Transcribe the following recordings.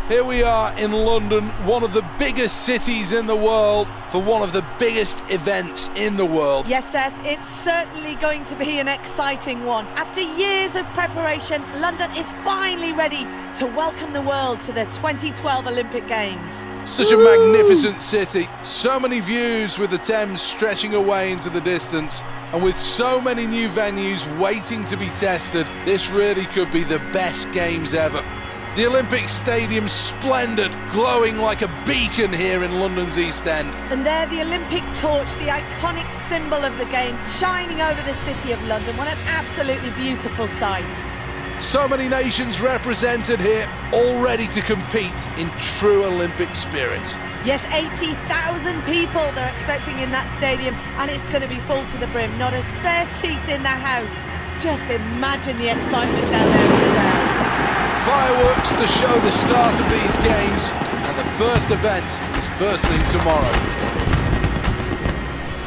Here we are in London, one of the biggest cities in the world, for one of the biggest events in the world. Yes, Seth, it's certainly going to be an exciting one. After years of preparation, London is finally ready to welcome the world to the 2012 Olympic Games. Such a magnificent city, so many views with the Thames stretching away into the distance, and with so many new venues waiting to be tested, this really could be the best games ever. The Olympic Stadium's splendid, glowing like a beacon here in London's East End. And there the Olympic torch, the iconic symbol of the Games, shining over the city of London. What an absolutely beautiful sight. So many nations represented here, all ready to compete in true Olympic spirit. Yes, 80,000 people they're expecting in that stadium, and it's going to be full to the brim. Not a spare seat in the house. Just imagine the excitement down there in the crowd. Fireworks to show the start of these games, and the first event is first thing tomorrow.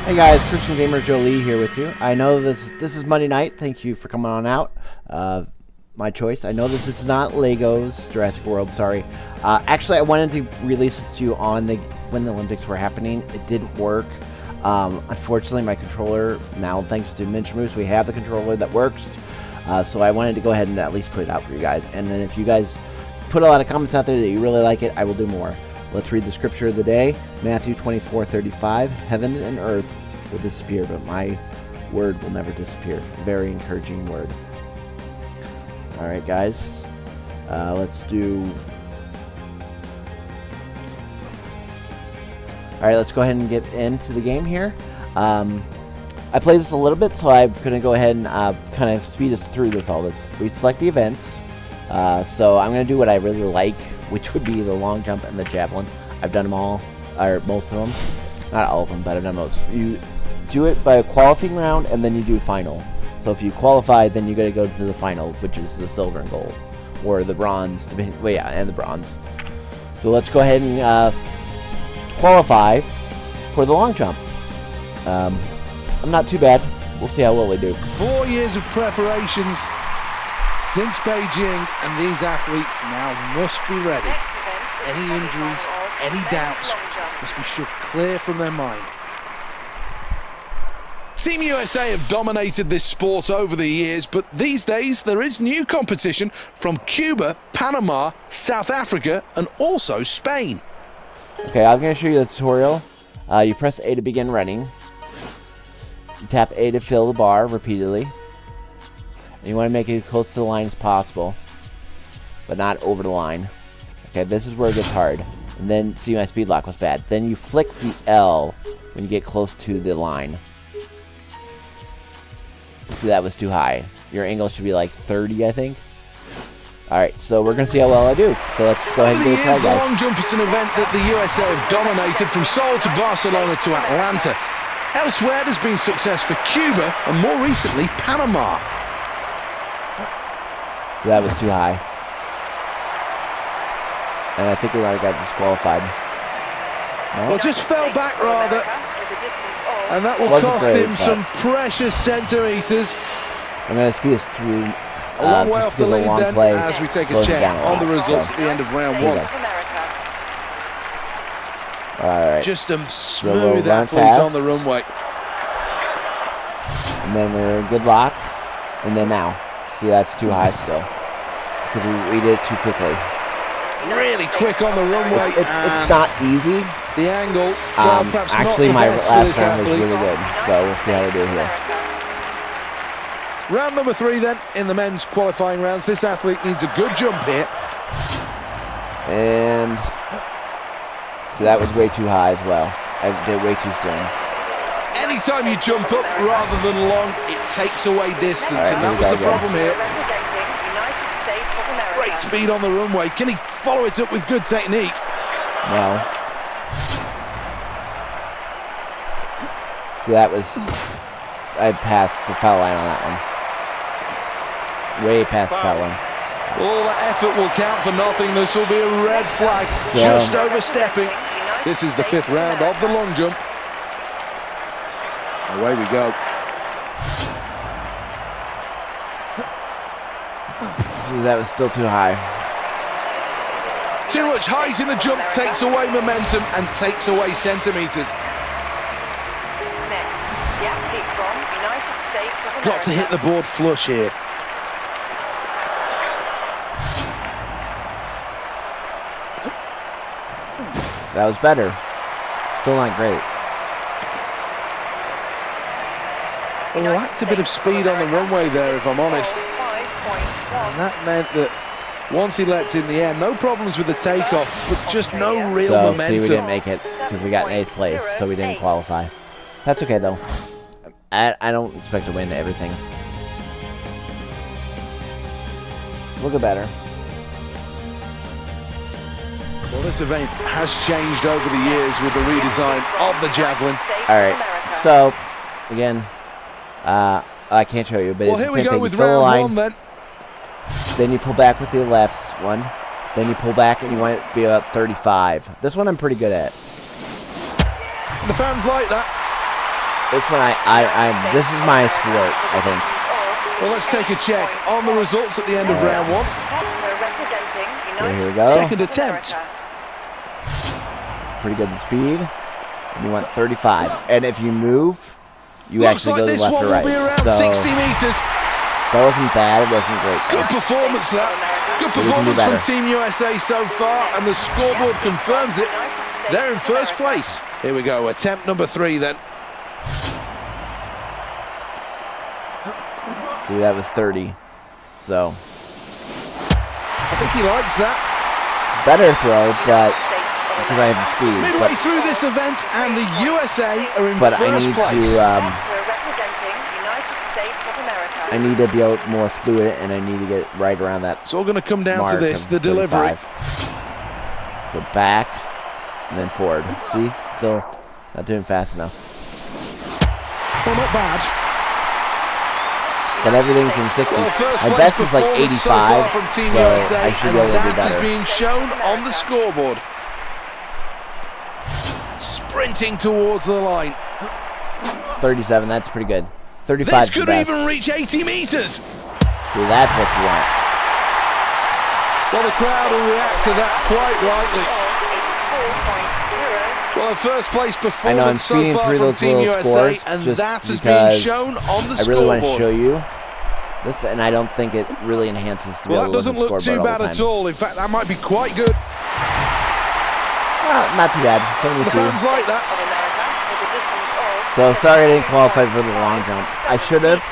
Hey guys, Christian Gamer Jolie here with you. I know this is Monday night. Thank you for coming on out. My choice. I know this is not Legos Jurassic World. Sorry. Actually, I wanted to release this to you on when the Olympics were happening. It didn't work. Unfortunately, my controller now, thanks to Minch Moose, we have the controller that works. So I wanted to go ahead and at least put it out for you guys. And then if you guys put a lot of comments out there that you really like it, I will do more. Let's read the scripture of the day. Matthew 24:35. Heaven and earth will disappear, but my word will never disappear. Very encouraging word. All right, guys. Let's do... All right, let's go ahead and get into the game here. I played this a little bit, so I'm going to go ahead and kind of speed us through all this. We select the events. So I'm going to do what I really like, which would be the long jump and the javelin. I've done them all, or most of them. Not all of them, but I've done most. You do it by a qualifying round, and then you do final. So if you qualify, then you got to go to the finals, which is the silver and gold, or the bronze, depending, well, yeah, and the bronze. So let's go ahead and qualify for the long jump. I'm not too bad. We'll see how well we do. 4 years of preparations since Beijing, and these athletes now must be ready. Any injuries, any doubts must be shoved clear from their mind. Team USA have dominated this sport over the years, but these days there is new competition from Cuba, Panama, South Africa, and also Spain. Okay, I'm going to show you the tutorial. You press A to begin running. You tap A to fill the bar repeatedly. And you want to make it as close to the line as possible, but not over the line. Okay, this is where it gets hard. And then, see, my speed lock was bad. Then you flick the L when you get close to the line. See, that was too high. Your angle should be like 30, I think. Alright, so we're going to see how well I do. So let's go ahead and do it, guys. The long jump is an event that the USA have dominated from Seoul to Barcelona to Atlanta. Elsewhere, there's been success for Cuba and more recently Panama. So that was too high. And I think we might have got disqualified. No? Well, just fell back rather. And that will cost him some precious centimetres. I'm going to speed us through a long way off the lead then as we take a check on the results at the end of round one. Alright. Just a smooth athlete on the runway. And then we're good lock. And then now. See, that's too high still. Because we did it too quickly. Really quick on the runway. It's not easy. The angle, well, perhaps actually, not the my best last for this round athlete. was really good. So we'll see how we do here. Round number 3 then, in the men's qualifying rounds. This athlete needs a good jump here. And so that was way too high as well. I did way too soon. Anytime you jump up rather than long, it takes away distance, and that was the problem here. Great speed on the runway. Can he follow it up with good technique? No. See, that was... I passed the foul line on that one. Way past the foul line. All that effort will count for nothing. This will be a red flag. Just overstepping. This is the 5th round of the long jump. Away we go. That was still too high. Too much height in the jump takes away momentum and takes away centimetres. Got to hit the board flush here. That was better. Still not great. Well, lacked a bit of speed on the runway there, if I'm honest. And that meant that once he leapt in the air, no problems with the takeoff, but just no real momentum. See, we didn't make it because we got in 8th place, so we didn't qualify. That's okay, though. I don't expect to win everything. We'll get better. Well, this event has changed over the years with the redesign of the Javelin. All right, so, again, I can't show you, but well, it's here the we same go thing. with You fill the round line, one, then you pull back with the left one, then you pull back and you want it to be about 35. This one I'm pretty good at. The fans like that. This one, this is my sport, I think. Well, let's take a check on the results at the end of round one. So here we go. Second attempt. Pretty good in speed. And you want 35. And if you move, you Looks actually like go to this left one or will right. be around So 60 metres. that wasn't bad. It wasn't great. Good performance, that. Good So we can do performance from better. Team USA so far, and the scoreboard confirms it. They're in first place. Here we go, attempt number 3 then. See, that was 30. So I think he likes that. better throw, but because I have the speed. Midway through this event, and the USA are in But I first need place. I need to be able more fluid, and I need to get right around that. It's all going to come down to mark this, of the delivery. 35. So back, and then forward. See, still not doing fast enough. Well, not bad. But everything's in 60. Well, first My place best is like performance 85, so far from Team so USA, I should and be able to do that is better. being shown on the scoreboard. Sprinting towards the line. 37, that's pretty good. 35 This is the could best. even reach 80 metres. See, that's what you want. Well, the crowd will react to that quite rightly. Well, a first place I know I'm performance so speeding far through from those Team little USA, scores and just that has been because shown on the I really want to scoreboard. show you this, and I don't think it really enhances to be Well, able that to doesn't look at look the too scoreboard bad all the at time. all. In fact, that might be quite good. Not too bad. The 72. fans like that. So sorry I didn't qualify for the long jump. I should have.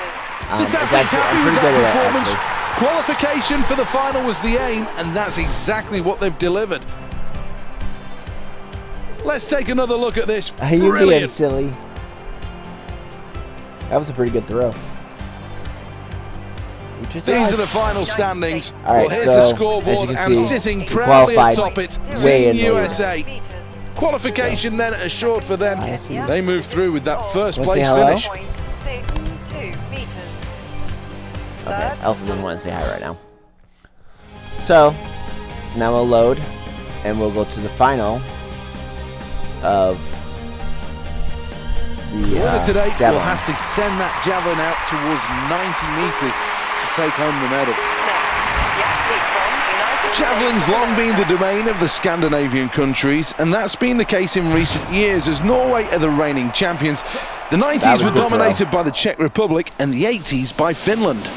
This It's athlete's actually- happy I'm with pretty good that at it, performance. actually. Qualification for the final was the aim, and that's exactly what they've delivered. Let's take another look at this. Are you being Brilliant. silly? That was a pretty good throw. These are the final standings. All right, well, here's so, the as scoreboard, you can and see, sitting we proudly qualified atop it, way Team in the lead. USA. Qualification then assured for them. I see. They move through with that first Wanna say place hello? finish. Okay, Elsa doesn't want to say hi right now. So, now we'll load, and we'll go to the final of the The winner today will javelin. have to send that javelin out towards 90 metres to take home the medal. Javelin's long been the domain of the Scandinavian countries, and that's been the case in recent years as Norway are the reigning champions. The 90s was were a good dominated by the Czech Republic and the 80s by Finland.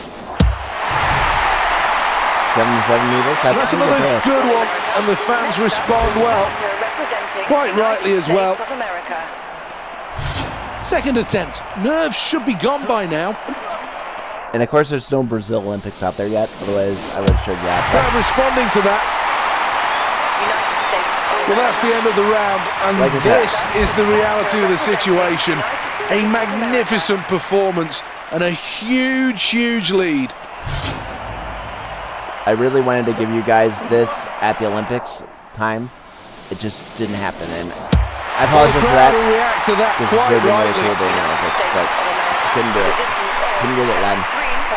77 meters. And That's that's a pretty another good throw. good one, and the fans respond well. Quite rightly as well. Second attempt. Nerves should be gone by now. And of course, there's no Brazil Olympics out there yet. Otherwise, I would have showed you that. Crowd responding to that. Well, that's the end of the round, and Like I said. this is the reality of the situation. A magnificent performance and a huge, huge lead. I really wanted to give you guys this at the Olympics time. It just didn't happen, and I Well, the apologize for crowd will that. react to that This quite would have been really rightly. cool during the Olympics, but I just couldn't do it. Couldn't get it done.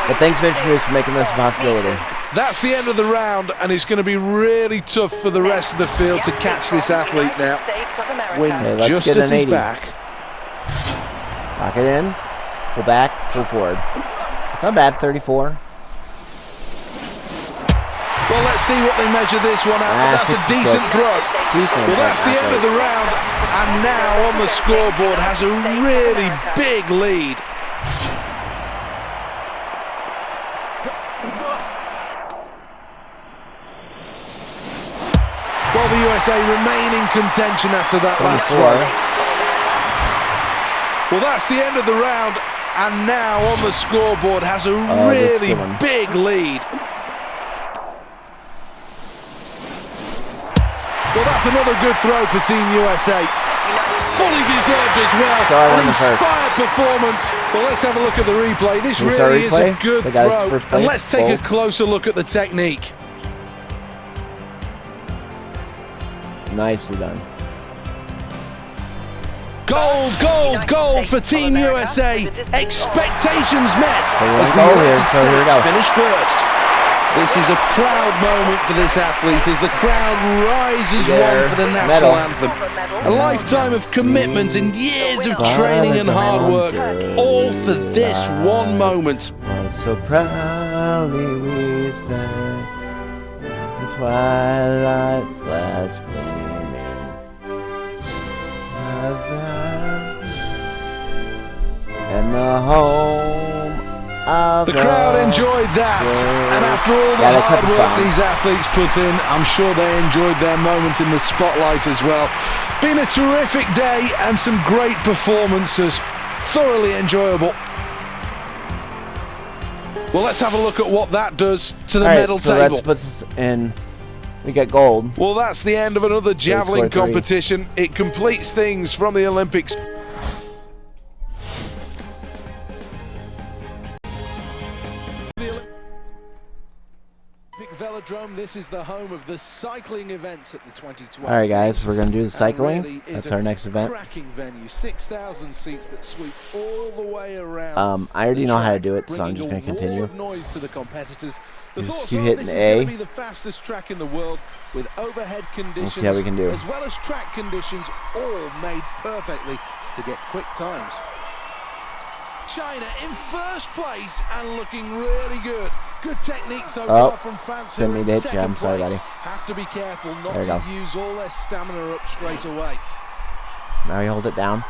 But thanks, Vince Moose, for making this a possibility. That's the end of the round, and it's going to be really tough for the rest of the field to catch this athlete now. When Okay, let's just get as an he's 80. back. Lock it in. Pull back. Pull forward. It's not bad. 34. Well, let's see what they measure this one at, but that's a 66. decent throw. Decent. Well, that's the end of the round, and now on the scoreboard has a really big lead. Well, the USA remain in contention after that last 24. throw. Well, that's the end of the round, and now on the scoreboard has a really big lead. Well, that's another good throw for Team USA. Fully deserved as well. An inspired performance. Well, let's have a look at the replay. This really is a good throw. And let's take a closer look at the technique. Nicely done. Gold, gold, gold for Team USA. Expectations met as the here, United so here we States go. finish first. This is a proud moment for this athlete as the crowd rises one for the national anthem. A lifetime of commitment and years of training and hard work, all for this one moment. So proudly we stand, the twilight's last gleaming. And the home of the crowd enjoyed that, and after all the hard work these athletes put in, I'm sure they enjoyed their moment in the spotlight as well. Been a terrific day and some great performances, thoroughly enjoyable. Well, let's have a look at what that does to the medal table. That puts us in. We get gold. Well, that's the end of another javelin competition. It completes things from the Olympics. Velodrome, this is the home of the cycling events at the 2012. All right, guys, we're going to do the cycling. That's our next event. Cracking venue, 6,000 seats that sweep all the way around. I already know how to do it, so I'm just going to continue. Noise to the competitors. The just keep hitting A. Going to be the fastest track in the world with overhead conditions, see how we can do. as well as track conditions, all made perfectly to get quick times. China in first place and looking really good. Good technique so far from France. Didn't mean to hit you. I'm sorry, buddy. Have to be careful not to use all their stamina up straight away. Now you hold it down.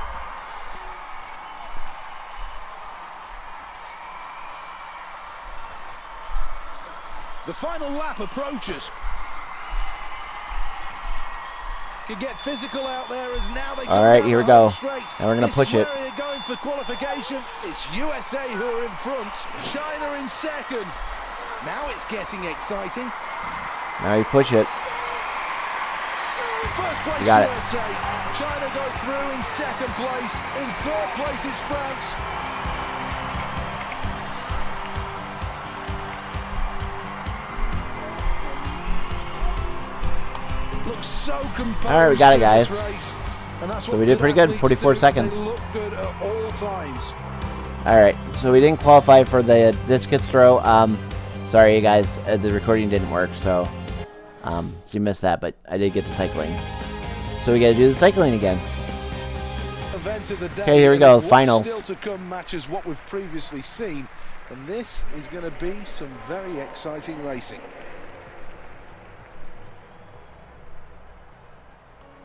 The final lap approaches. Can get physical out there as now they. All right, here we go. And we're gonna push it. They're going for qualification. It's USA who are in front. China in second. Now it's getting exciting. Now you push it. First place You got USA. China go through in second place. In third place is France. Looks so composed. All right, we got it, guys. So we did pretty good. 44 seconds. They look good at all times. All right, so we didn't qualify for the discus throw. Sorry, you guys, the recording didn't work, so you missed that, but I did get the cycling. So we got to do the cycling again. Okay, here we go, finals. Still to come matches what we've previously seen, and this is going to be some very exciting racing.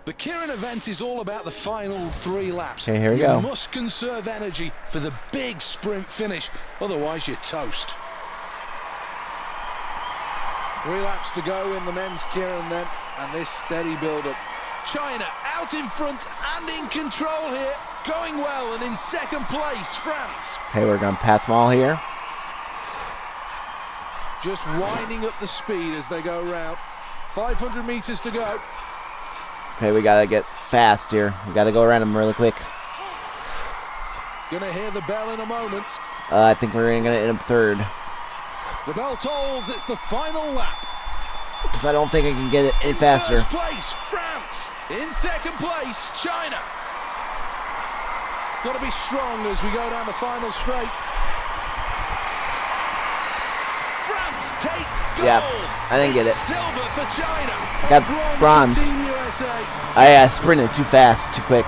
The Kirin event is all about the final 3 laps. Okay, here we go. You must conserve energy for the big sprint finish, otherwise you're toast. 3 laps to go in the men's Kirin then, and this steady build-up. China out in front and in control here, going well, and in second place, France. Okay, we're going to pass them all here. Just winding up the speed as they go round. 500 meters to go. Okay, we got to get fast here. We got to go around them really quick. Gonna hear the bell in a moment. I think we're going to end up third. The bell tolls, it's the final lap. Because I don't think I can get it any faster. First place, France. In second place, China. Got to be strong as we go down the final straight. France take gold. Yeah, I didn't get it. Silver for China. Got bronze. For Team USA. I sprinted too fast, too quick.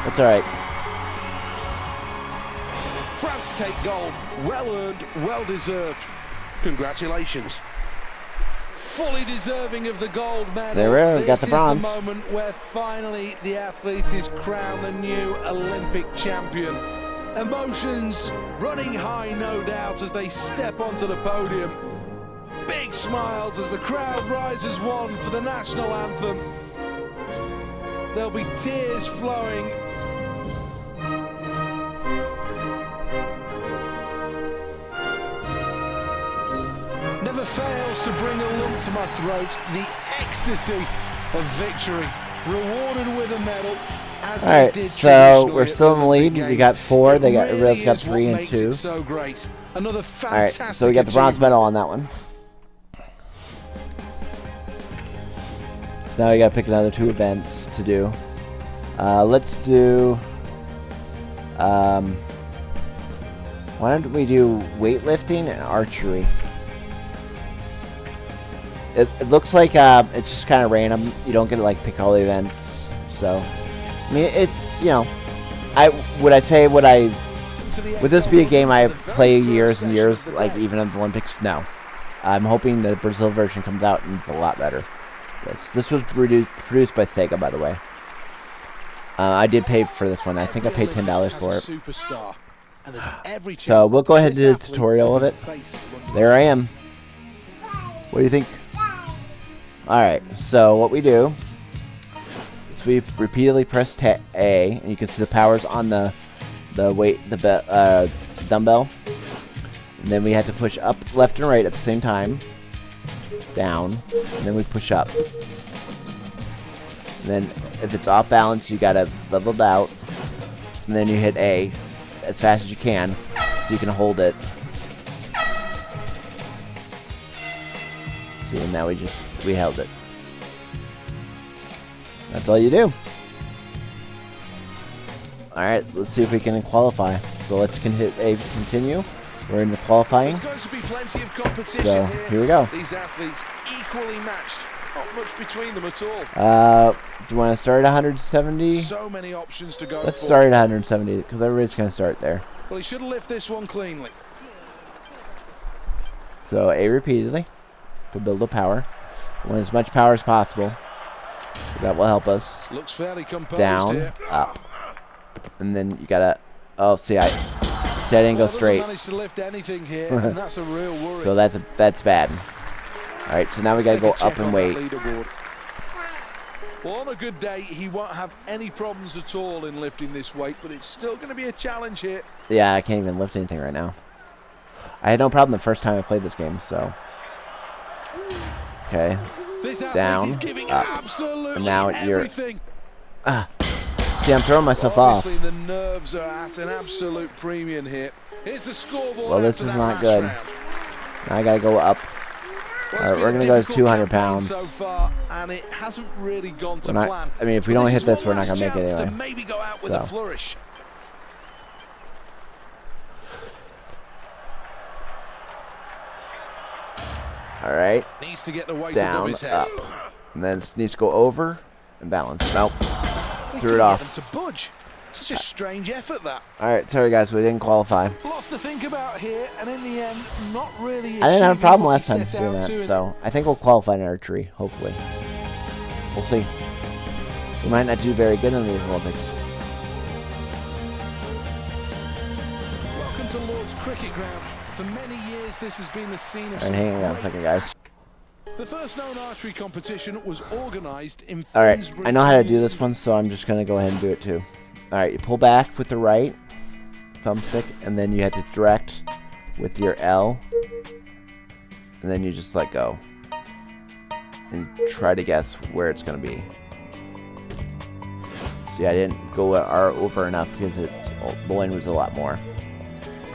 That's all right. France take gold. Well earned, well deserved. Congratulations. fully deserving of the gold medal. There we are, we got the bronze. This is the moment where finally the athlete is crowned the new Olympic champion. Emotions running high, no doubt, as they step onto the podium. Big smiles as the crowd rises one for the national anthem. There'll be tears flowing. Never fails to bring a lump to my throat. The ecstasy of victory, rewarded with a medal. All right, so we're still in the lead. We got 4. They got everybody's got 3 and 2. So great. Another all right, so we got the bronze medal on that one. So now we got to pick another 2 events to do. Let's do. Why don't we do weightlifting and archery? It looks like it's just kind of random. You don't get to like pick all the events. So, I mean, it's, you know, would this be a game I play years and years, like even at the Olympics? No. I'm hoping the Brazil version comes out and it's a lot better. This was produced by Sega, by the way. I did pay for this one. I think I paid $10 for it. So we'll go ahead and do the tutorial of it. There I am. What do you think? Alright, so what we do is we repeatedly press A, and you can see the powers on the dumbbell. And then we have to push up, left, and right at the same time. Down, and then we push up. And then if it's off balance, you gotta level it out. And then you hit A as fast as you can, so you can hold it. See, and now we held it. That's all you do. Alright, let's see if we can qualify. So let's hit A, continue. We're in the qualifying. There's going to be plenty of competition so here we go. These athletes equally matched. Not much between them at all. Do you want to start at 170? So many options to go. Let's start at 170 because everybody's going to start there. Well, he should have lifted this one cleanly. So A repeatedly to build up power. We want as much power as possible. That will help us. Looks fairly composed down, here. up, and then you gotta. Oh, see, I didn't go straight. Managed to lift anything here, and that's a real worry. So that's bad. All right, so now we gotta go up and wait. Well, on a good day, he won't have any problems at all in lifting this weight, but it's still going to be a challenge here. Yeah, I can't even lift anything right now. I had no problem the first time I played this game, so. Okay. Down, up, and now you're. See, I'm throwing myself off. The nerves are at an absolute premium here. Here's the scoreboard. Well, this is not good. Now I gotta go up. All right, we're gonna go to 200 pounds. So far, and it hasn't really gone to plan. I mean, if we don't hit this, we're not gonna make it anyway. Maybe go out with a flourish. All right. Needs to get the weight down, above his head. up, and then it needs to go over and balance. Nope. Threw it off. To budge. Such a strange effort, that. All right, sorry guys, we didn't qualify. Lots to think about here, and in the end, not really. I didn't have a problem last time doing that, so I think we'll qualify in archery. Hopefully, we'll see. We might not do very good in these Olympics. Welcome to Lord's Cricket Ground. For many years, this has been the scene of. All right, hang on a second, guys. The first known archery competition was organised in. All right, I know how to do this one, so I'm just gonna go ahead and do it too. All right, you pull back with the right thumbstick, and then you have to direct with your L, and then you just let go and try to guess where it's going to be. See, I didn't go over enough because the wind was a lot more.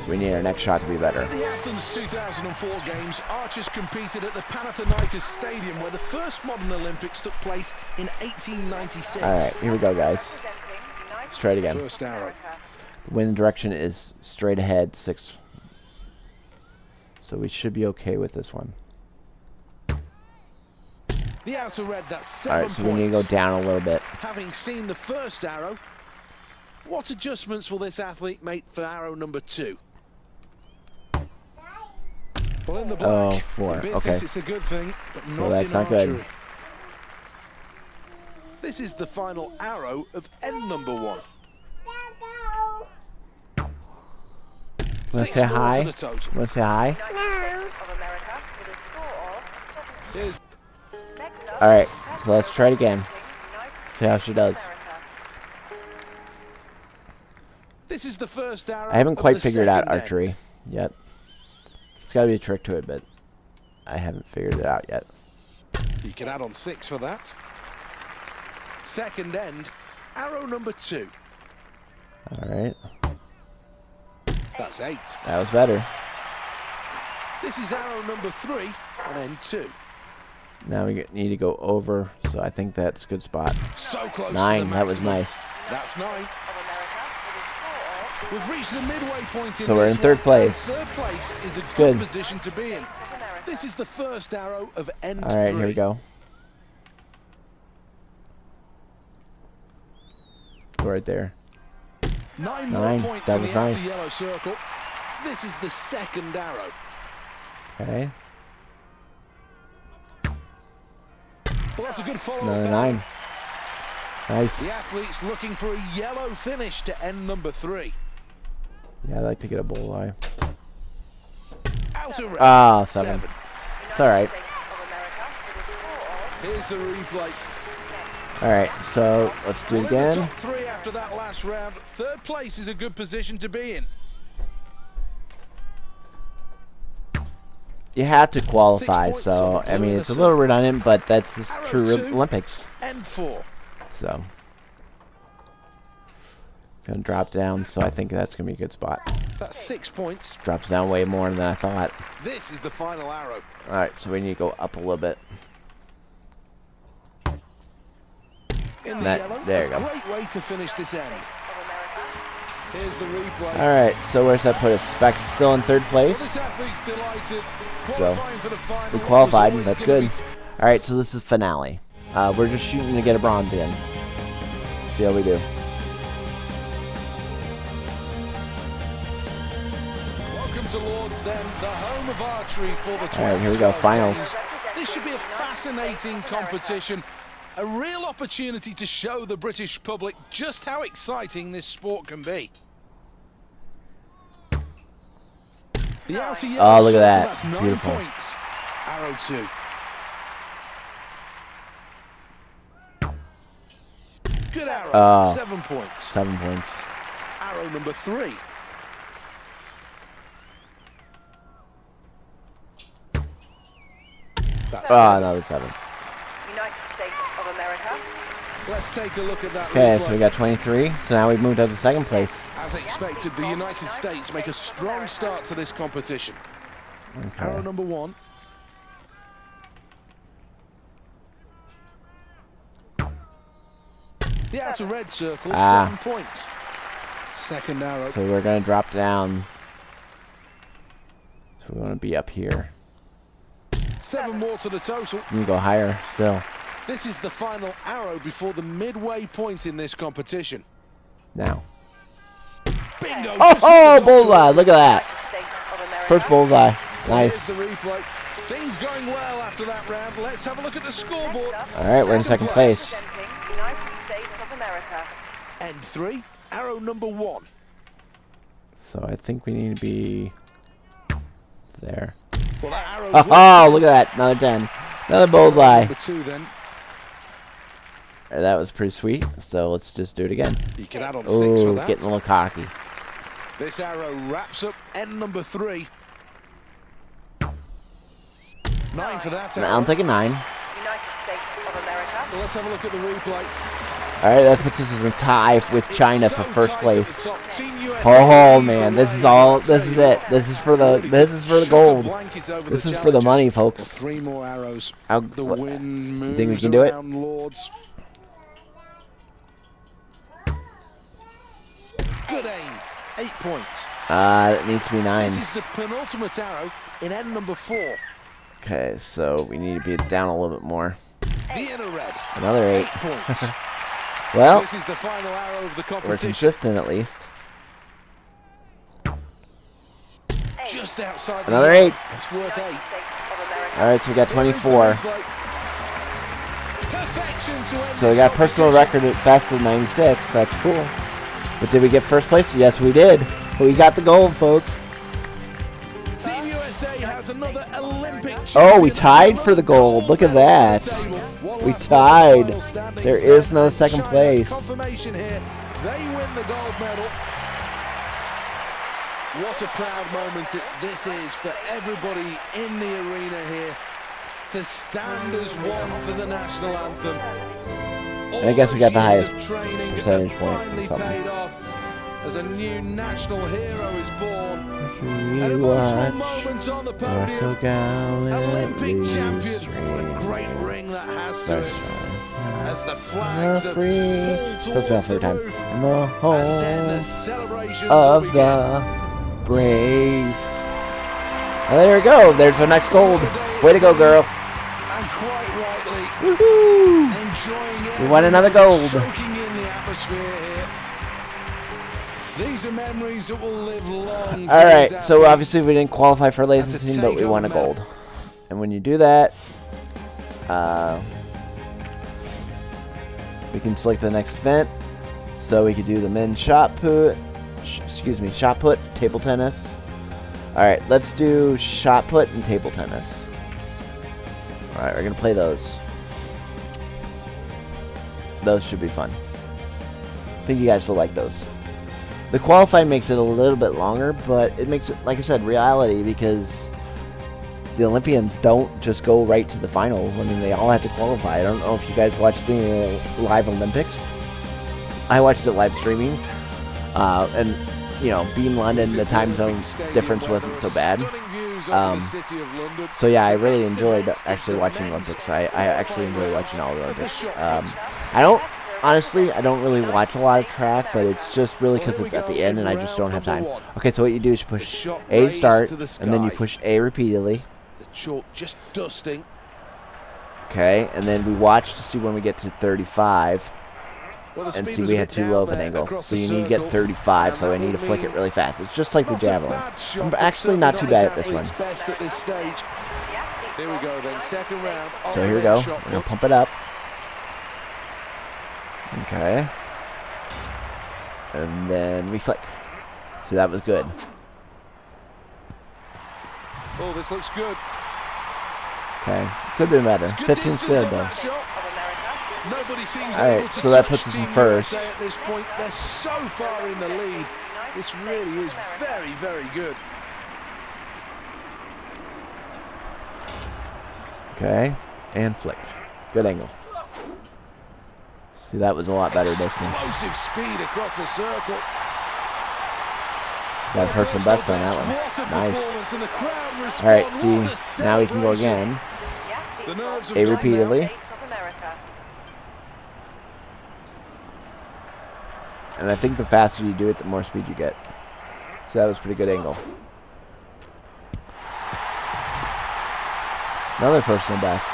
So we need our next shot to be better. At the Athens 2004 Games, archers competed at the Panathinaikos Stadium, where the first modern Olympics took place in 1896. All right, here we go, guys. Let's try it again. First arrow. The wind direction is straight ahead, 6. So we should be okay with this one. The outer red, that's 7 All right, so we need to go down a little bit. Having seen the first arrow, what adjustments will this athlete make for arrow number 2? Well, Well, in the black, Oh, 4. in business, Okay. it's a good thing, but So not that's in not good. archery. This is the final arrow of end number 1. Let's 6 say more to hi. the total. Let's say hi. Here's All right. So let's try it again. See how she does. This is the first arrow. I haven't of quite the figured out second end. archery yet. It's got to be a trick to it, but I haven't figured it out yet. You can add on 6 for that. Second end, arrow number 2. All right. That's 8. That was better. This is arrow number 3 on end 2. Now we need to go over, so I think that's a good spot. So close. 9. To the That was maximum. nice. That's 9. We've reached the midway point in So we're this in third one. place. Third place is a It's good good. position to be in. This is the first arrow of end 3. All right, here we go. Go right there. 9 9. more points That in was the outer nice. yellow circle. This is the second arrow. Okay. Well, that's a good follow. Another 9. Nice. The athlete's looking for a yellow finish to end number 3. Yeah, I'd like to get a bullseye. Outer red. Ah, 7. It's all right. Here's the replay. All right, so let's do it Well, in the again. top 3 after that last round. Third place is a good position to be in. You have to qualify, 6 points so on I mean blue it's a in the little circle. redundant, but that's just Arrow true 2. Olympics. End 4. So gonna drop down, so I think that's gonna be a good spot. That's 6 points. Drops down way more than I thought. This is the final arrow. All right, so we need to go up a little bit. In the That- yellow. there you a go. Great way to finish this end. Here's the replay. All right, so where's that put us? Specs still in third Well, this place. athlete's delighted. So, Qualifying for the final we was qualified. always That's gonna good. be All right, so this is finale. We're just shooting to get a bronze again. See how we do. Welcome to Lords, then, the home of archery for the 2012 All right, here we go, finals. games. This should be a fascinating competition. A real opportunity to show the British public just how exciting this sport can be. The outer yellow Oh, look at circle, that. that's 9 Beautiful. points. Arrow 2. Good arrow. Oh. 7 points. 7 points. Arrow number 3. That's Oh, 7. another 7. United States of America. Let's take a look at that Okay, replay. so we got 23. So now we've moved up to second place. As expected, the United States make a strong start to this competition. Arrow Okay. number 1. The outer red circle, 7 points. Second arrow. So we're gonna drop down. So we want to be up here. 7 more to the total. We can go higher still. This is the final arrow before the midway point in this competition. Now. Bingo! Oh, just oh, as the bullseye! doctor- Look at that. States of America. First bullseye. Here's Nice. the replay. Things going well after that round. Let's have a look at the scoreboard. All right, we're in second place. Representing United States of America. End 3, arrow number 1. So I think we need to be there. Well, that arrow's Oh, look at that. Another 10. Another bullseye. Number 2 then. That was pretty sweet. So let's just do it again. You can add on 6 for Oh, that. getting a little cocky. This arrow wraps up end number 3. 9 for that Now arrow. Um, I'm taking 9. United States of America. Well, let's have a look at the replay. All right, that puts us in a tie with It's China so for first tight at place. the top. Team USA Oh lead man, the this way. is all. I'll This tell is you it. what, This is for the. really This is for the shut gold. blankets over This the is for the money, challenges. folks. 3 more arrows. How- The what- wind moves think we can do it? around Lords. Good aim. 8 points. It needs to be This 9s. is the penultimate arrow in end number 4. Okay, so we need to be down a little bit more. The inner red. Another 8. 8 points. Well, This is the final arrow of the we're competition. consistent at least. Just just outside Another the 8. It's worth 8. States of America. All right, so we got Here is the 24. replay. Perfection to end So we this got personal competition. record at best of 96. That's cool. But did we get first place? Yes, we did. We got the gold, folks. Team USA has another Olympic Oh, we champion. tied for the gold. Look at that. We tied. There is no second China, place. Confirmation here. They win the gold medal. What a proud moment this is for everybody in the arena here to stand as one for the national anthem. And I guess we got the highest percentage percentage point, finally something. paid off as a new national hero is born. An We emotional watch moment on the our podium. so gallantly Olympic champion. What a stream. great ring that has to Stars it. shine. As the flags The are free. pulled That's my towards the third time. roof. And the And then the home celebrations will of begin. the brave. And there we go. There's our next gold. Way to go, girl. And quite rightly, Woohoo! enjoying it. We won another gold. Soaking in the atmosphere here. These are memories that will live long. All right, so obviously we didn't qualify for That's Lasers a team, but we takeover won a medal. gold. And when you do that, we can select the next event. So we could do the men's shot put, shot put, table tennis. All right, let's do shot put and table tennis. All right, we're gonna play those. Those should be fun. I think you guys will like those. The qualifying makes it a little bit longer, but it makes it, like I said, reality, because the Olympians don't just go right to the finals. I mean, they all have to qualify. I don't know if you guys watched the live Olympics. I watched it live streaming, and you know, being London, the time zone difference wasn't so bad. So yeah, I really enjoyed actually watching Olympics. I actually enjoy watching all the Olympics. I don't really watch a lot of track, but it's just really because it's at the end and I just don't have time. Okay, so what you do is you push A to start, and then you push A repeatedly. The chalk just dusting. Okay, and then we watch to see when we get to 35, Well, the and speed see was we a had bit too down low of an there angle. across So the you need to get circle, 35, and so I that need to would flick it mean really fast. It's just like the not a javelin. bad shot, I'm but actually not too certainly bad at this one. athlete's best at this stage. Here we go then, second round. So on here we the go. shot We're gonna put. pump it up. Okay. And then we flick. So that was good. Oh, this looks good. Okay. Could have been better. It's good 15's distance good on though. that shot. Of America. Nobody seems All right, able to so that touch puts us in Team first. USA at this point. They're so far in the lead. This really is very, very good. Okay. And flick. Good angle. See, that was a lot better distance. Explosive speed across the circle. Got a personal best on that What a one. Nice. performance, and the crowd All right, respond. see, What a now we can go celebration. again. The nerves have A gone repeatedly. now. States of America. And I think the faster you do it, the more speed you get. So that was a pretty good angle. Another personal best.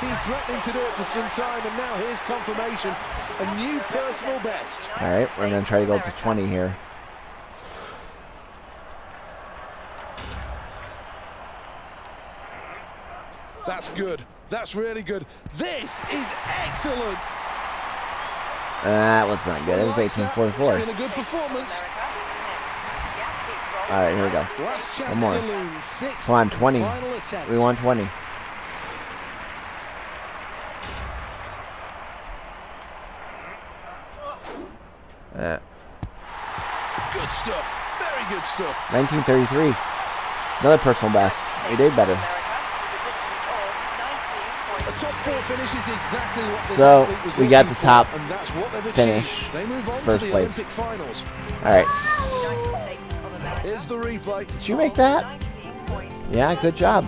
Been threatening to do it for some time, and now here's confirmation. A new personal best. All right, we're going to try to go up to 20 here. That's good. That's really good. This is excellent. That was not good. It was Likes that. 1844. It's been a good performance. All right, here we go. Last chance One more. saloon, sixth Come on, 20. final attempt. We want 20. Good stuff. Very good stuff. 1933. Another personal best. We did better. A top four finish is exactly what this So, athlete was we got looking the top for, and that's what they've finish, achieved. They move on first to the place. Olympic finals. All right. Here's the replay. Did you make that? Yeah, good job.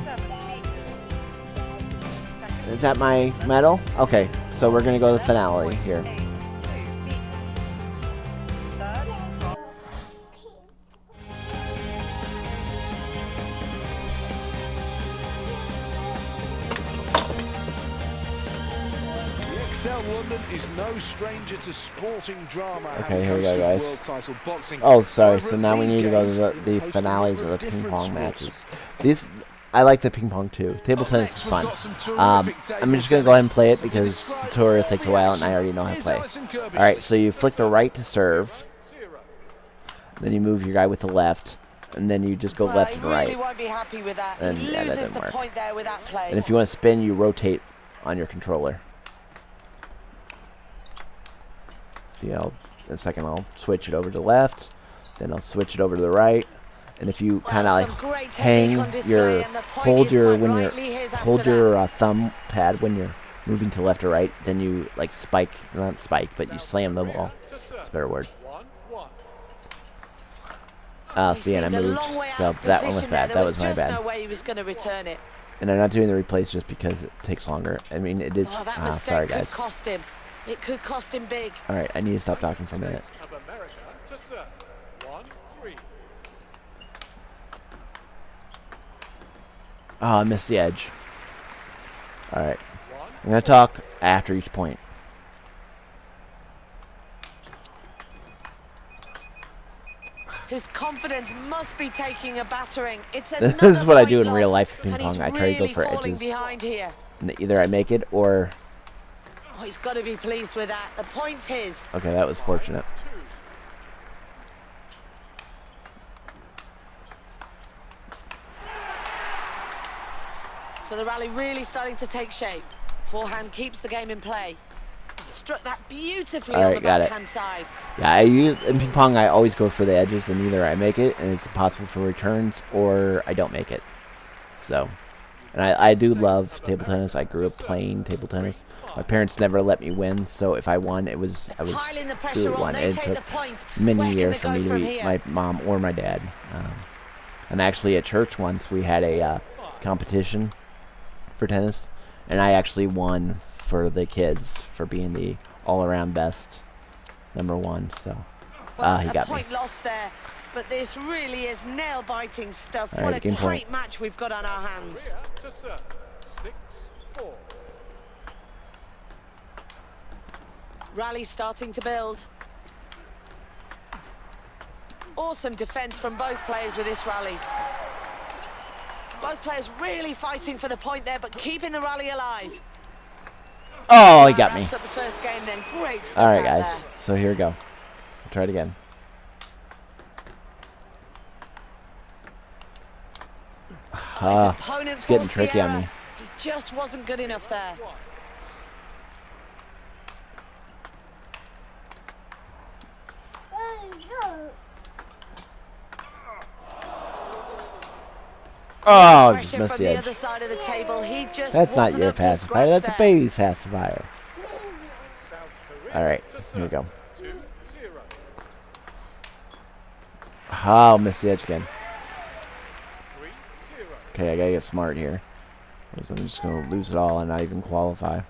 Is that my medal? Okay, so we're going to go to the finale here. The Marcel London is no stranger to sporting drama. Okay, having here we go, hosted guys. World title boxing. Oh, sorry. However, So at now we these need to go games, to he the hosted a finales of number the ping different pong sports. matches. These, I like the ping pong too. Table Up tennis next, is we've fun. got some terrific I'm table just gonna go ahead and play it tennis. because To the describe tutorial all takes a the while and I action, already know how to here's play. Alison Kirbishley. All right, so you flick the right to serve, then you move your guy with the left, and then you just go left and He really right. won't be happy with that. And, He yeah, that loses didn't the work. point there with that play. And if you want to spin, you rotate on your controller. See, in a second I'll switch it over to the left, then I'll switch it over to the right, and if you kind of some great like technique on hang display, your and the point hold is your quite when you're rightly his after hold that. your thumb pad when you're moving to left or right, then you like spike, not spike, but you slam the ball. That's a better word. He See, and I seemed a moved, long way so out of that one was position there. bad. There That was my just bad. no way he was going to return it. And I'm not doing the replays just because it takes longer. I mean, it is. Oh, that mistake Sorry, could guys. cost him. It could cost him big. All right, I need to stop talking for a minute. Of America to serve. 1-3. Oh, I missed the edge. All right, I'm gonna talk after each point. His confidence must be taking a battering. It's This another is what I do point in real lost, life ping and he's pong. I try to go really for falling edges. behind here. And either I make it or Oh, he's got to be pleased with that. The point's his. okay, that was fortunate. So the rally really starting to take shape. Forehand keeps the game in play. Struck that beautifully All on right, the got it. backhand side. Yeah, I use in ping pong. I always go for the edges, and either I make it, and it's possible for returns, or I don't make it. So, and I do love table tennis. I grew up playing table tennis. My parents never let me win, so if I won, I was Piling the truly pressure on. won. They It take took the point. many Where can years they for go me to from beat here? my mom or my dad. And actually, at church once, we had a competition for tennis, and I actually won for the kids for being the all-around best #1. So, he a got me. point lost there. But this really is nail-biting stuff. All What right, a game tight point. match we've got on our hands. To serve. 6-4. Rally starting to build. Awesome defense from both players with this rally. Both players really fighting for the point there, but keeping the rally alive. Oh, he got me. Wraps up the first game then. Great stuff All right, out guys. there. So here we go. I'll try it again. His opponent it's getting forced the tricky on error. me. He just wasn't good enough there. Oh, just Pressure missed from the the other edge. side of the table. He just That's not wasn't your up to pacifier. scratch That's a there. baby's pacifier. South Korea All right, to serve. here we go. 2-0. Oh, missed the edge again. 3-0. Okay, I gotta get smart here. Because I'm just gonna lose it all and not even qualify.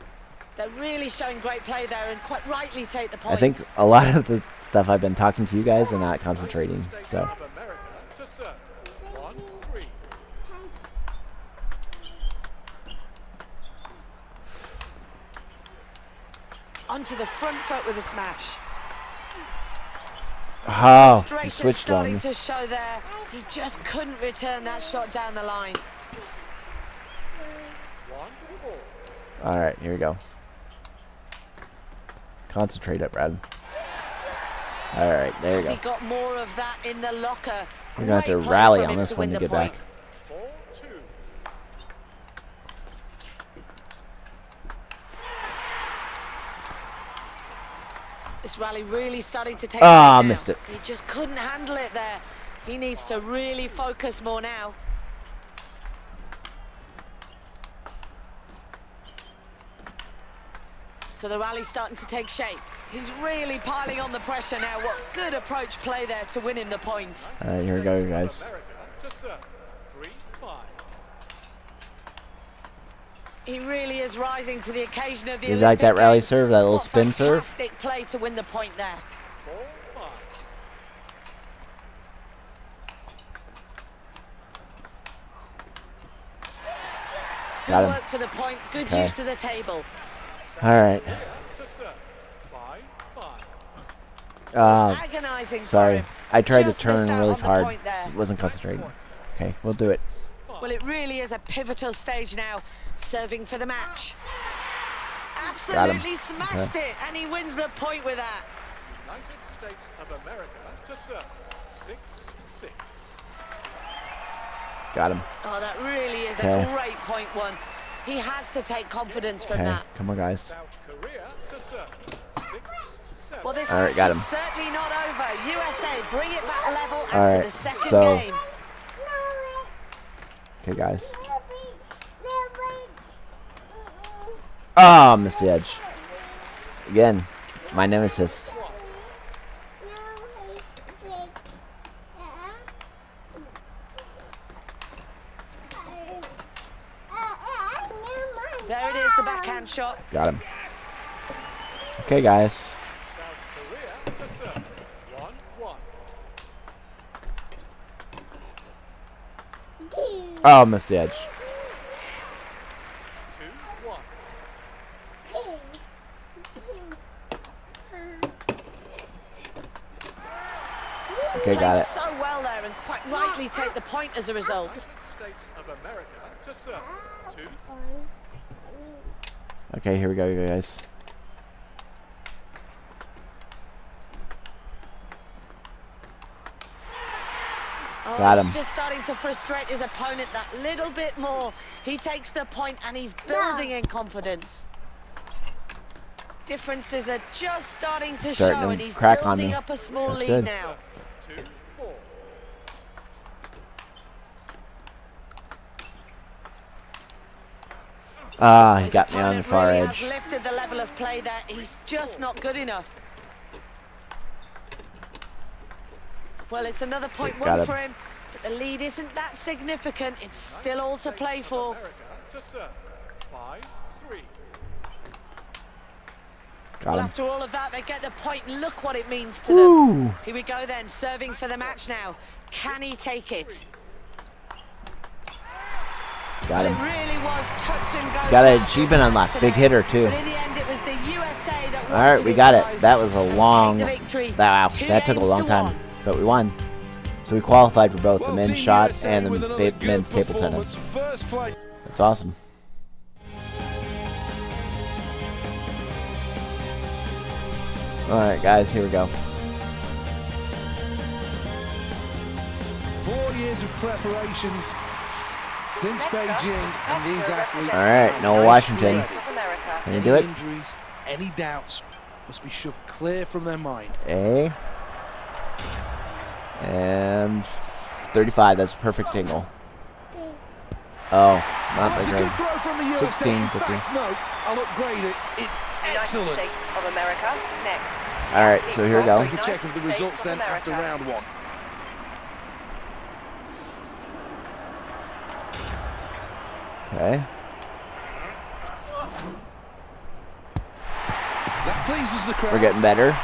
They're really showing great play there and quite rightly take the point. I think a lot of the stuff I've been talking to you guys and not concentrating. So, Of America to serve. 1-3. onto the front foot with a smash. oh, he Frustration switched on starting me. to show there. He just couldn't return that shot down the line. 1-4. All right, here we go. Concentrate it, Brad. All right, there you Has go. he got more of that in the locker? We're gonna have to Great play rally from on him this to one win to the get back. point. 4-2. This rally really starting to take Ah, shape now. missed it. He just couldn't handle it there. He needs to really focus more now. So the rally's starting to take shape. He's really piling on the pressure now. What good approach play there to win him the point. All right, here we go, guys. America to serve. 3-5. He really is rising to the occasion of the You like that Olympic rally Games. serve, that little What spin serve? fantastic play to win the point there. 4-5. Good Got him. work for the point. Good Okay. use of the table. All right. Agonising. Sorry. I tried to Just turn missed out really on the hard. point there. Wasn't concentrating. Okay, we'll do it. Well, it really is a pivotal stage now, serving for the match. Absolutely smashed it, and he wins the point with that. United States of America to serve. 6-6. Got him. Oh, that really is Okay. a great point one. He has to take confidence from Okay, that. come on, guys. South Korea to serve. 6-7. Well, this All right, match got is him. certainly not over. USA bring it back level All after right, the second so- game. Okay, guys. Oh, missed the edge. Again, my nemesis. There it is, the backhand shot. Got him. Okay, guys. South Korea to serve. 1-1. Oh, missed the edge. 2-1. Okay, got Played it. so well there and quite rightly take the point as a result. United States of America to serve. 2. Okay, here we go, you guys. Oh, Got he's him. just starting to frustrate his opponent that little bit more. He takes the point and he's building in confidence. Differences are just starting to Starting show to and he's crack on building me. up a small That's lead good. now. 2-4. Ah, he His got me on the opponent far really edge. has lifted the level of play there. He's just not good enough. Well, it's another point Got one him. for him, but the lead isn't that significant. It's still all to play for. America to serve. 5-3. Got Well, him. after all of that, they get the point. Look what it means to them. Woo! Here we go then, serving for the match now. Can he take it? Got It him. really was touch and go. Got an throughout achievement this unlocked. match Big today. hitter, too. But in the end, it was the USA that All right, wanted we got the it. most That was a and take long. the victory. Wow, 2 that took a games long to time, 1. but we won. So we qualified for both the Well, men's Team shot USA and with the another good men's table performance. tennis. First place. That's awesome. All right, guys, here we go. 4 years of preparations since Beijing, and these athletes. All right, are Noah nicely Washington. ready. Of America. Can you Any do it? injuries, any doubts must be shoved clear from their mind. A. And 35. That's a perfect angle. Oh, not Well, that's that a good great. throw from the USA. 16, In 15. fact, no, I'll upgrade it. It's United excellent. States of America next. All right, so here we Let's go. take a check of the results then after round one. Okay. That pleases the crowd. We're getting better.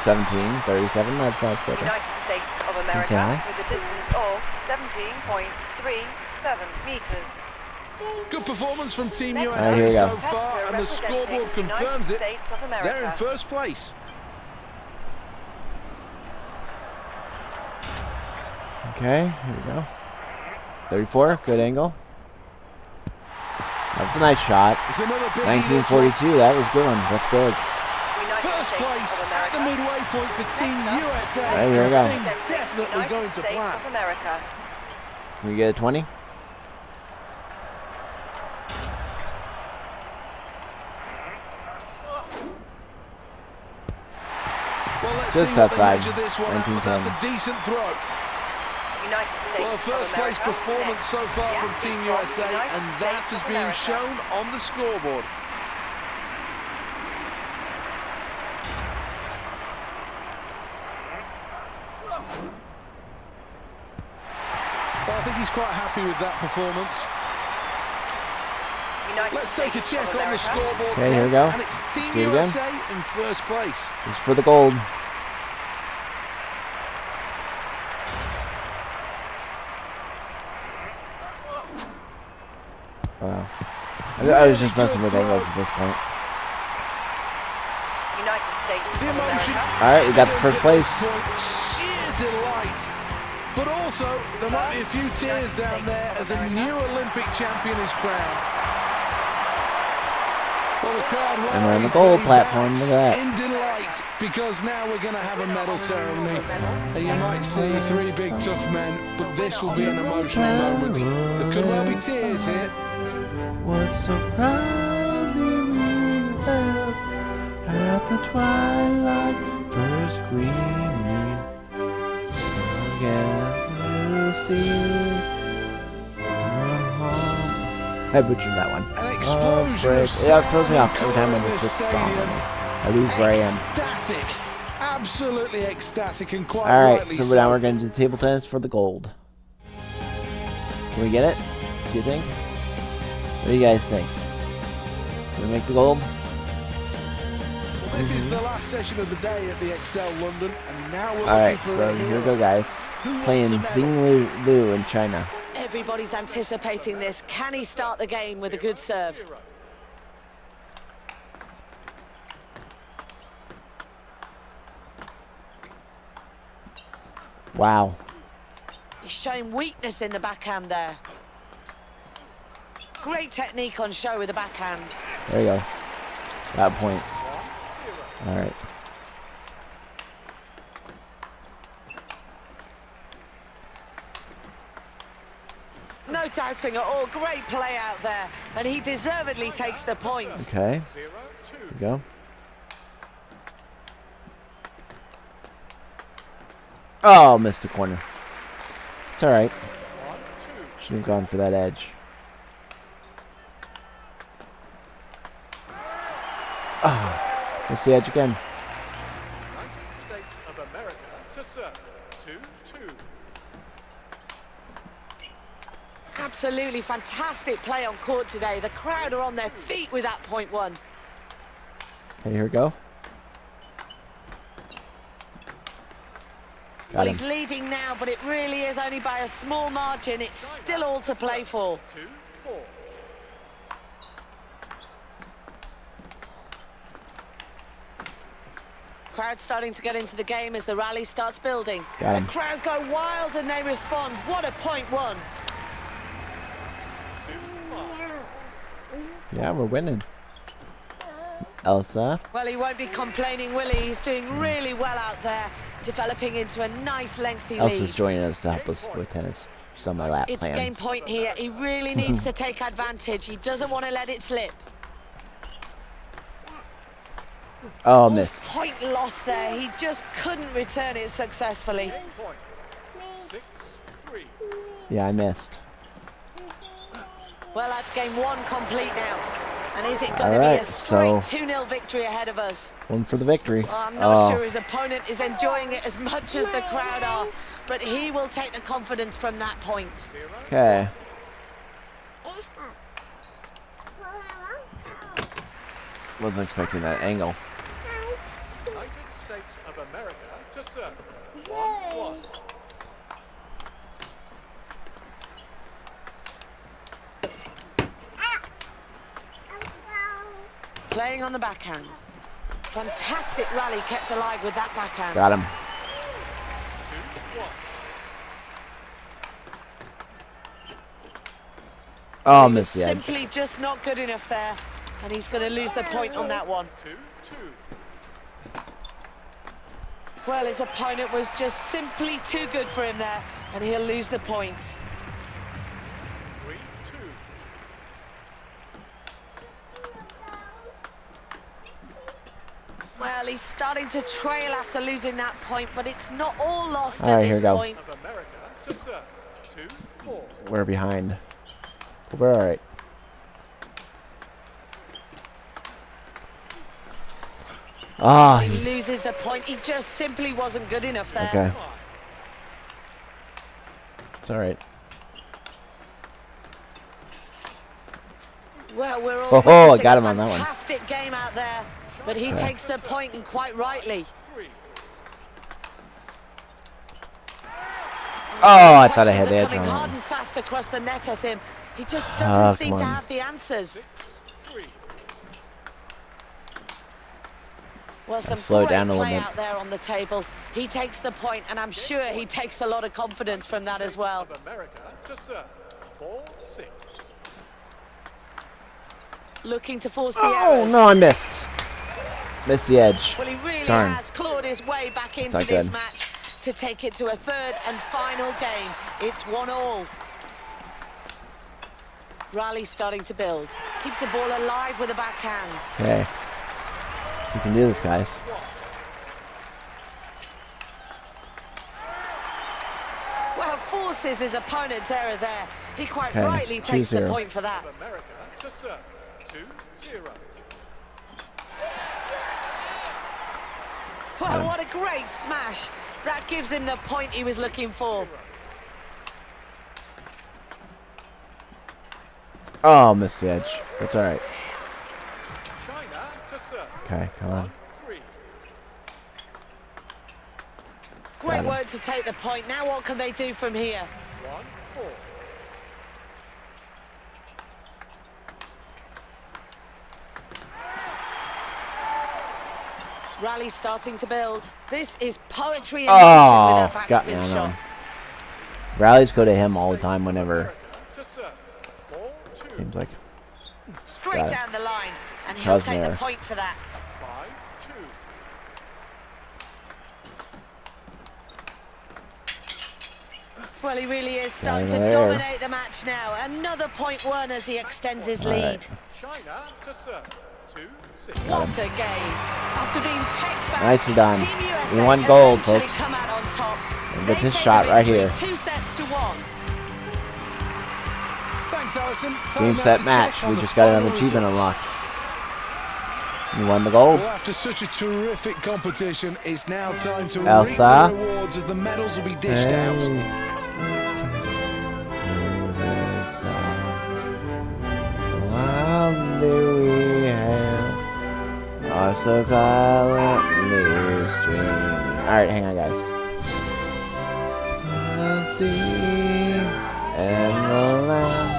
17, 37. That's much better. United States of say America hi? with a distance of 17.37 meters. Good performance from Team All USA right, here we so go. far, and the scoreboard Representing confirms United it. States of America. They're in first place. Okay, here we go. 34, good angle. That's a nice shot. It's another big 1942, that was good one. That's big. United First States place of at the America. midway point for Team USA. Right, here we go. Things definitely United going to States plan. of America. Can we get a 20? Well, let's Just see what they outside, measure this one at, but that's a 1910. decent throw. United States Well, of first place America performance next. so far The from athlete Team from USA, United and that States is of being America. shown on the scoreboard. Well, I think he's quite happy with that performance. United Let's take a States check of on the America. scoreboard. Okay, here we then, go. And it's Team Do it again. USA in first place. This is for the gold. Wow. I was just messing with angles at this point. United States The of emotion. America. All right, we got the first place. Sheer delight. But also, there might be a few tears down there as a new Olympic champion is crowned. Well, the crowd will And we're on the always gold say platform, bounce look at that. in delight, because now we're going to have a medal ceremony. And you might see three big tough men, but this will be an emotional moment. There could well be tears here. Was so proudly we held at the twilight first gleaming. Again, Lucy. I butchered that one. An explosion of Yeah, it throws me off every time sound I in switch this the song. stadium. I lose where I am. Ecstatic, absolutely ecstatic, and quite All right, rightly so now we're going to do table tennis for the gold. Can we get it? Do you think? What do you guys think? Can we make the gold? This is the last session of the day at the Excel London, and now we're All right, looking for so a here hero. we go, guys. Who wants Playing a medal? Xing Lu in China. Everybody's anticipating this. Can he start the game with a good serve? Wow. He's showing weakness in the backhand there. Great technique on show with the backhand. There you go. That point. All right. No doubting at all. Great play out there. And he deservedly takes the point. Okay. Here we go. Oh, missed the corner. It's all right. Should have gone for that edge. Oh, missed the edge again. United States of America to serve. 2-2. Absolutely fantastic play on court today. The crowd are on their feet with that point one. Okay, here we go. Well, Got he's him. leading now, but it really is only by a small margin. It's still all to play for. 2-4. Crowd starting to get into the game as the rally starts building. Got him. The crowd go wild and they respond. What a point one. 2-5. Yeah, we're winning. Elsa. Well, he won't be complaining, will he? He's doing really well out there, developing into a nice lengthy Elsa's lead. joining us to help us with tennis. She's on my lap It's playing. game point here. He really needs to take advantage. He doesn't want to let it slip. Oh, missed. Point lost there. He just couldn't return it successfully. Point. 6-3. Yeah, I missed. Well, that's game one complete now. And is it going All to be right, a straight so- 2-0 victory ahead of us? One for the victory. Well, I'm not Oh, sure his opponent is enjoying it as much as the crowd are, but he will take the confidence from that point. okay. Wasn't expecting that angle. United States of America to serve. 1-1. Playing on the backhand. Fantastic rally kept alive with that backhand. Got him. 2-1. Oh, He was missed the edge. simply just not good enough there, and he's going to lose the point on that one. 2-2. Well, his opponent was just simply too good for him there, and he'll lose the point. 3-2. Well, he's starting to trail after losing that point, but it's not all lost All at right, here this we go. point. Of America to serve. 2-4. We're behind. But we're all right. Ah, He loses the point. He just simply wasn't good enough there. okay. It's all right. Well, we're all Oh, witnessing got a him on that one. fantastic game out there, but he Okay. takes the point, and quite rightly. 3. Oh, I thought I had Questions the are edge coming on hard him. and fast across the net at him. He just Oh, doesn't seem come to on. have the answers. 6-3. Well, some slow it great down a little play bit. out there on the table. He takes the point, and I'm sure he takes a lot of confidence from that as well. Of America to serve. 4-6. Looking to force the Oh, errors. no, I missed. Missed the edge. Well, he really Darn. has clawed his way back into not this good. match to take it to a third and final game. It's 1-all. Rally starting to build. Keeps the ball alive with a backhand. Okay. You can do this, guys. Well, forces his opponent's error there. He quite Okay, rightly takes the 2-0. point for that. Of America to serve. 2-0. Well, what a great smash. That gives him the point he was looking for. Oh, missed the edge. That's all right. China to serve. Okay, come on. 1-3. Great him. work to take the point. Now what can they do from here? 1-4. Rally starting to build. This is poetry in motion with Oh, that got me backspin on shot. that. Rallies go to him all the time whenever. America to serve. 4-2. Seems like. Straight Got it. down the line, and he'll How's take the there? point for that. 5-2. Well, he really is starting to there. dominate the match now. Another point won as he extends his All lead. right. China to serve. 2-6. What a game. After being pegged back, Nicely done. Team We USA won gold, eventually folks. come out on top. And They get this take shot the right victory here. 2-1. Thanks, Alison. Game, set, match. We just got another achievement unlocked. You won the gold. Well, after such a terrific competition, it's now time to Elsa. reap the rewards as the medals will be dished out. What do we have? Also call it Lee's dream. Alright, hang on, guys. The sea and the land.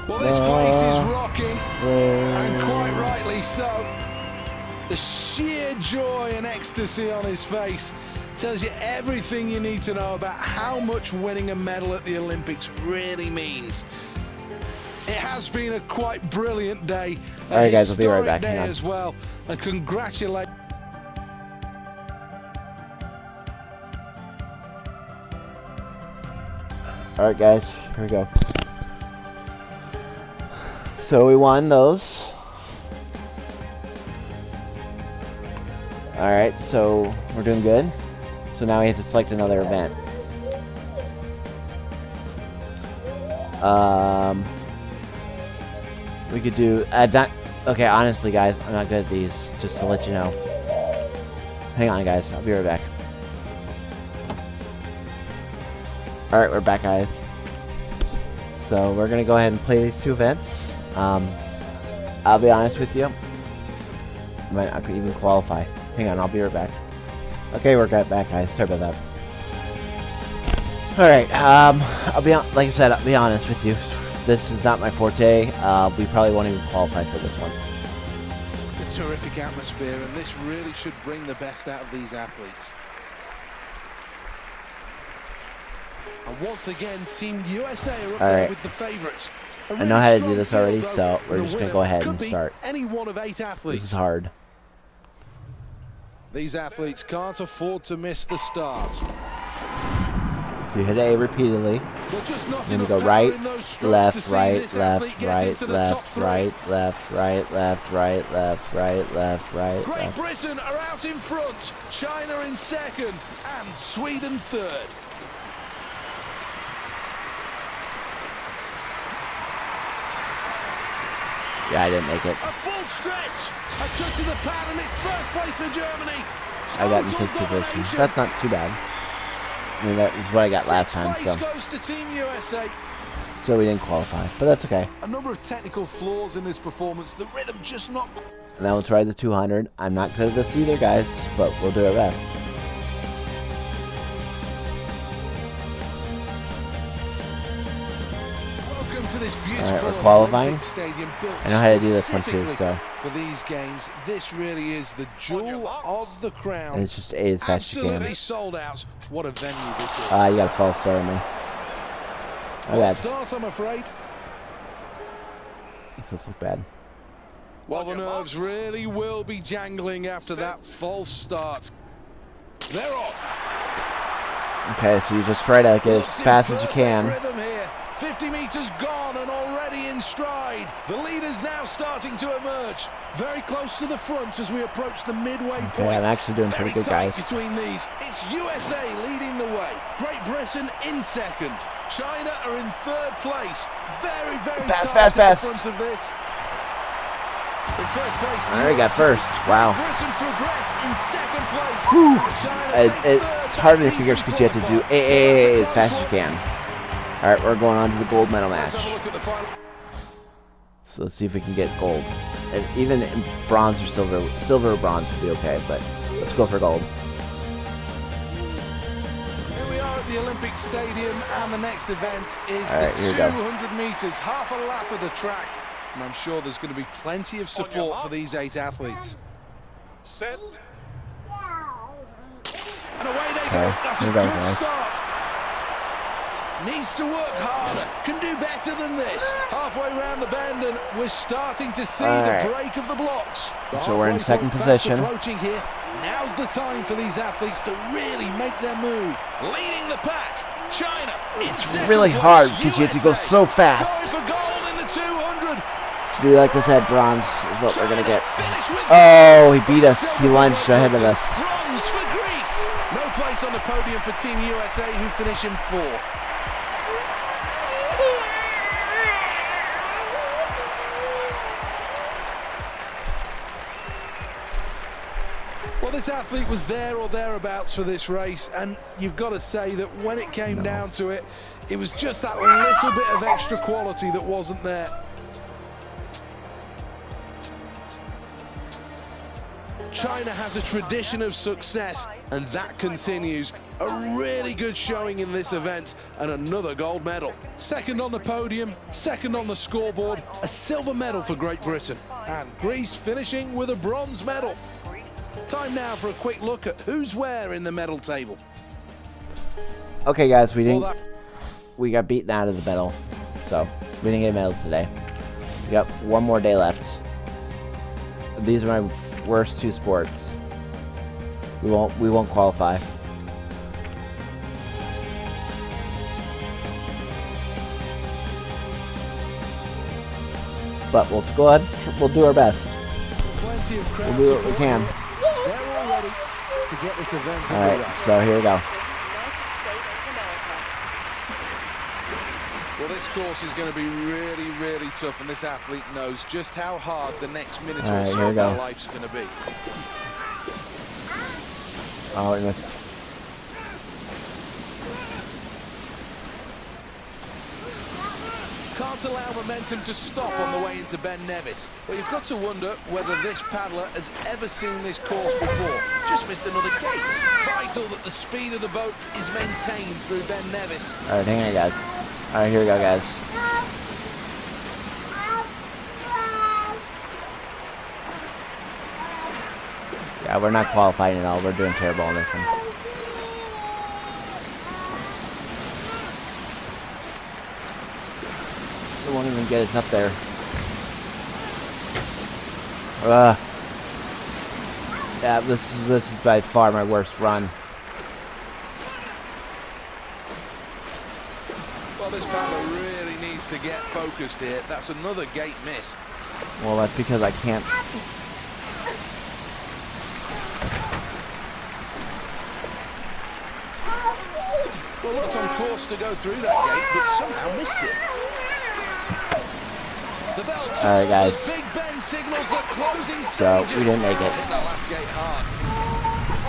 Well, this place is rocking, and quite rightly so. The sheer joy and ecstasy on his face tells you everything you need to know about how much winning a medal at the Olympics really means. It has been a quite brilliant day. All right, guys, I'll be right historic back. day Hang on. as well, and congratulate. Alright, guys, here we go. So we won those. Alright, so we're doing good. So now we have to select another event. We could do that. Okay, honestly, guys, I'm not good at these. Just to let you know. Hang on, guys. I'll be right back. Alright, we're back, guys. So we're gonna go ahead and play these two events. I'll be honest with you. I might not even qualify. Hang on, I'll be right back. Okay, we're back, guys. Sorry about that. Alright, I'll be like I said, I'll be honest with you. This is not my forte. We probably won't even qualify for this one. It's a terrific atmosphere, and this really should bring the best out of these athletes. And once again, Team USA are up All there right. with the favourites. I know how to do this already, so we're just gonna go ahead and start. Any one of 8 athletes. This is hard. These athletes can't afford to miss the start. So you hit A repeatedly. Well, just not Then you enough go power right, in those strokes to left, see right, this athlete left, get right, into the top left, 3. right, left, right, left, right, left, right, left, right, Great left. Britain are out in front, China in second, and Sweden third. Yeah, I didn't make it. A full stretch, a touch of the pad, and it's first place for Germany. I got in Total 6th position. domination. That's not too bad. I mean, that is what I got last time, Sixth so place goes to Team USA. we didn't qualify, but that's okay. A number of technical flaws in his performance, the rhythm just not. And then we'll try the 200. I'm not good at this either, guys, but we'll do our best. Welcome to this beautiful Beautiful we're qualifying. Olympic Stadium built I know how to do this one too, specifically so. for these games. This really is the jewel of the crown. And it's just A as fast as you Absolutely can. sold out. What a venue this is. You got a false start on me. Oh, False bad. start, I'm afraid. This looks bad. Well, the nerves really will be jangling after that false start. They're off. Okay, so you just try to get as Looks in fast as you perfect can. Rhythm here. 50 meters gone and already in stride. The leader's now starting to emerge. Very close to the front as we approach the midway point. Okay, I'm actually doing pretty good, Very tight guys. between these. It's USA leading the way. Great Britain in second. China are in third place. Very, very Fast, tight fast, at fast. the front of this. In first place, the Alright, got USA. first. Wow. Britain progress in second place. Whew. And China take third. It's harder than That figures season because you have to do qualifier. A as fast as you can. Alright, we're going on to the gold medal match. Let's have a look at the final. So let's see if we can get gold. And even in bronze or silver or bronze would be okay, but let's go for gold. Here we are at the Olympic Stadium, and the next event is Alright, the here we go. 200 meters, half a lap of the track. And I'm sure there's going to be plenty of support for these 8 athletes. Set. And away they Okay, go. That's a here we go, good guys. start. Needs to work harder. Can do better than this. Halfway round the bend, and we're starting to see Alright. the break of the blocks. The So we're in halfway second point fast position. approaching here. Now's the time for these athletes to really make their move. Leading the pack. China. It's really hard because you have to go so fast. Going for gold in the 200. So like I said, bronze is what we're going to get. Finish with Oh, he beat us. He lunged ahead of us. bronze for Greece. No place on the podium for Team USA, who finish in 4th. Well, this athlete was there or thereabouts for this race, and you've got to say that when it came down to it, it was just that little bit of extra quality that wasn't there. China has a tradition of success, and that continues. A really good showing in this event, and another gold medal. Second on the podium, second on the scoreboard, a silver medal for Great Britain, and Greece finishing with a bronze medal. Time now for a quick look at who's where in the medal table. Okay, guys, we Well, got beaten out of the medal, so we didn't get medals today. We got one more day left. These are my worst 2 sports. We won't qualify. But we'll go ahead. We'll do our best. plenty of crowd We'll do what we support. can. They're all ready to get this event All underway. right, so here we go. United States of America. Well, this course is going to be really, really tough, and this athlete knows just how hard the next minute All or right, so here we of their go. life's going to be. Oh, we missed. Can't allow momentum to stop on the way into Ben Nevis. Well, you've got to wonder whether this paddler has ever seen this course before. Just missed another gate. Vital that the speed of the boat is maintained through Ben Nevis. All right, hang on, guys. All right, here we go, guys. Yeah, we're not qualifying at all. We're doing terrible on this one. It won't even get us up there. Yeah, this is by far my worst run. Well, this paddler really needs to get focused here. That's another gate missed. Well, that's because I can't. Well, looked on course to go through that gate, but somehow missed it. The bell tolls All right, guys. as Big Ben signals the closing So, stages. we didn't make it. Hit that last gate hard.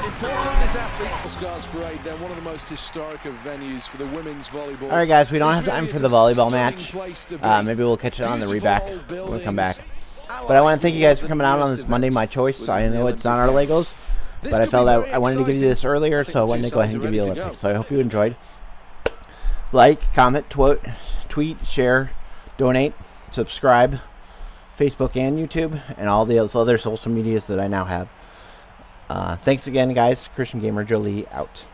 Important this athlete's Scars Parade. They're one of the most historic of venues for the women's volleyball. All right, guys, we don't have This time really for is the a volleyball stunning match. place to be. Maybe we'll catch it on the Beautiful reback old when we come back. buildings. But I want to thank you guys for coming out on Newest this Monday, my events choice. I within the know it's not our Olympic Legos, This but I could felt be I very wanted to give you exciting. this earlier, I think so I the wanted two to go ahead sides and are give you the ready to Olympics. go. So I hope you enjoyed. Like, comment, tweet, share, donate, subscribe, Facebook and YouTube, and all the other social medias that I now have. Thanks again, guys. Christian Gamer Jolie out.